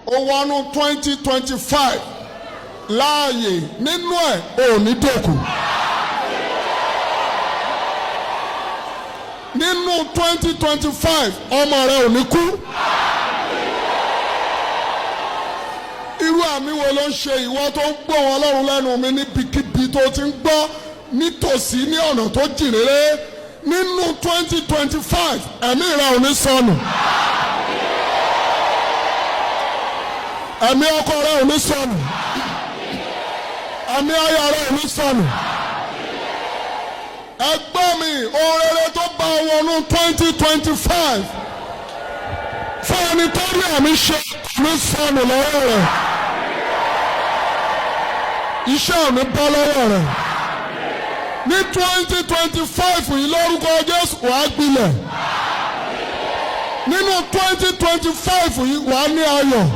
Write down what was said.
ó wọnú 2025 láàyè nínú ẹ̀ ò ní dòkú. Nínú 2025 ọmọ rẹ ò ní kú. Irú àmì wo ló ń ṣe ìwọ tó ń gbọ́ wọn Ọlọ́run lẹ́nu mi níbikíbi tó ti ń gbọ́ nítòsí ní ọ̀nà tó jìn réré? Nínú 2025 ẹ̀mí rẹ ò ní sọnù. Ẹ̀mí ọkọ rẹ ò ní sọnù. Ẹ̀mí aya rẹ ò ní sọnù. Ẹgbọ́n mi, ohun rere tó bá wọnú 2025 fún ẹni tó rí àmì ṣe ní sọnù lọ́wọ́ rẹ̀. Iṣẹ́ ò ní bọ́ lọ́wọ́ rẹ̀. Ní 2025 yìí lórúkọ Jésù wàá gbilẹ̀. Nínú 2025 yìí wàá ní ayọ̀.